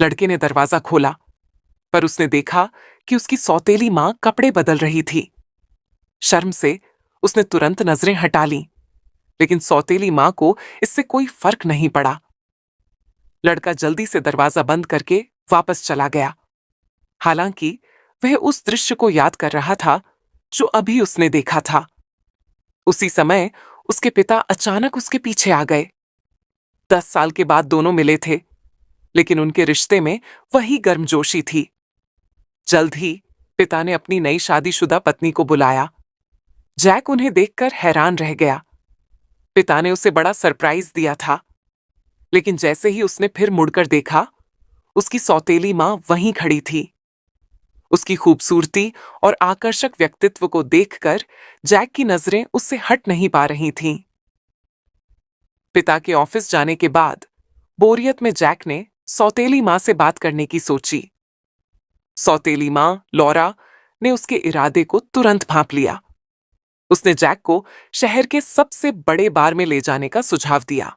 लड़के ने दरवाजा खोला, पर उसने देखा कि उसकी सौतेली मां कपड़े बदल रही थी। शर्म से उसने तुरंत नजरें हटा लीं, लेकिन सौतेली मां को इससे कोई फर्क नहीं पड़ा। लड़का जल्दी से दरवाजा बंद करके वापस चला गया। हालांकि वह उस दृश्य को याद कर रहा था जो अभी उसने देखा था। उसी समय उसके पिता अचानक उसके पीछे आ गए। 10 साल के बाद दोनों मिले थे, लेकिन उनके रिश्ते में वही गर्मजोशी थी। जल्द ही पिता ने अपनी नई शादीशुदा पत्नी को बुलाया। जैक उन्हें देखकर हैरान रह गया। पिता ने उसे बड़ा सरप्राइज दिया था, लेकिन जैसे ही उसने फिर मुड़कर देखा, उसकी सौतेली मां वहीं खड़ी थी। उसकी खूबसूरती और आकर्षक व्यक्तित्व को देखकर जैक की नजरें उससे हट नहीं पा रही थीं। पिता के ऑफिस जाने के बाद बोरियत में जैक ने सौतेली मां से बात करने की सोची। सौतेली मां लॉरा ने उसके इरादे को तुरंत भांप लिया। उसने जैक को शहर के सबसे बड़े बार में ले जाने का सुझाव दिया।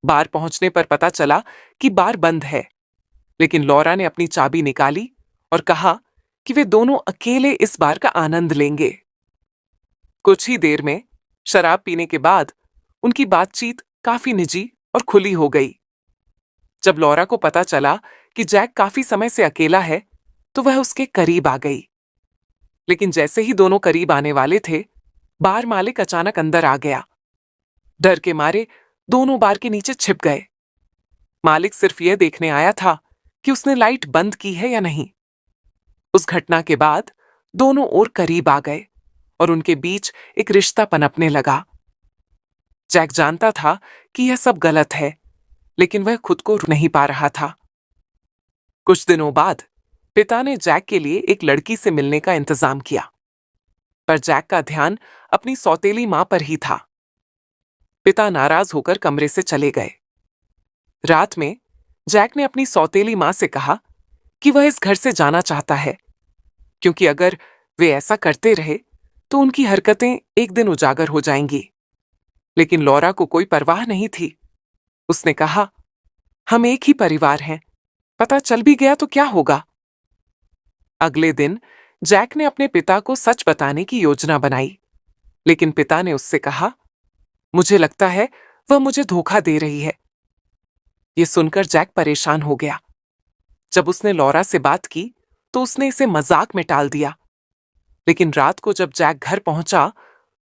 बार पहुंचने पर पता चला कि बार बंद है, लेकिन लॉरा ने अपनी चाबी निकाली और कहा कि वे दोनों अकेले इस बार का आनंद लेंगे। कुछ ही देर में शराब पीने के बाद उनकी बातचीत काफी निजी और खुली हो गई। जब लॉरा को पता चला कि जैक काफी समय से अकेला है, तो वह उसके करीब आ गई। लेकिन जैसे ही दोनों करीब आने वाले थे, बार मालिक अचानक अंदर आ गया। डर के मारे दोनों बार के नीचे छिप गए। मालिक सिर्फ यह देखने आया था कि उसने लाइट बंद की है या नहीं। उस घटना के बाद दोनों और करीब आ गए और उनके बीच एक रिश्ता पनपने लगा। जैक जानता था कि यह सब गलत है, लेकिन वह खुद को रोक नहीं पा रहा था। कुछ दिनों बाद पिता ने जैक के लिए एक लड़की से मिलने का इंतजाम किया, पर जैक का ध्यान अपनी सौतेली मां पर ही था। पिता नाराज होकर कमरे से चले गए। रात में जैक ने अपनी सौतेली मां से कहा कि वह इस घर से जाना चाहता है, क्योंकि अगर वे ऐसा करते रहे तो उनकी हरकतें एक दिन उजागर हो जाएंगी। लेकिन लॉरा को कोई परवाह नहीं थी। उसने कहा, हम एक ही परिवार हैं, पता चल भी गया तो क्या होगा। अगले दिन जैक ने अपने पिता को सच बताने की योजना बनाई, लेकिन पिता ने उससे कहा, मुझे लगता है वह मुझे धोखा दे रही है। यह सुनकर जैक परेशान हो गया। जब उसने लॉरा से बात की तो उसने इसे मजाक में टाल दिया। लेकिन रात को जब जैक घर पहुंचा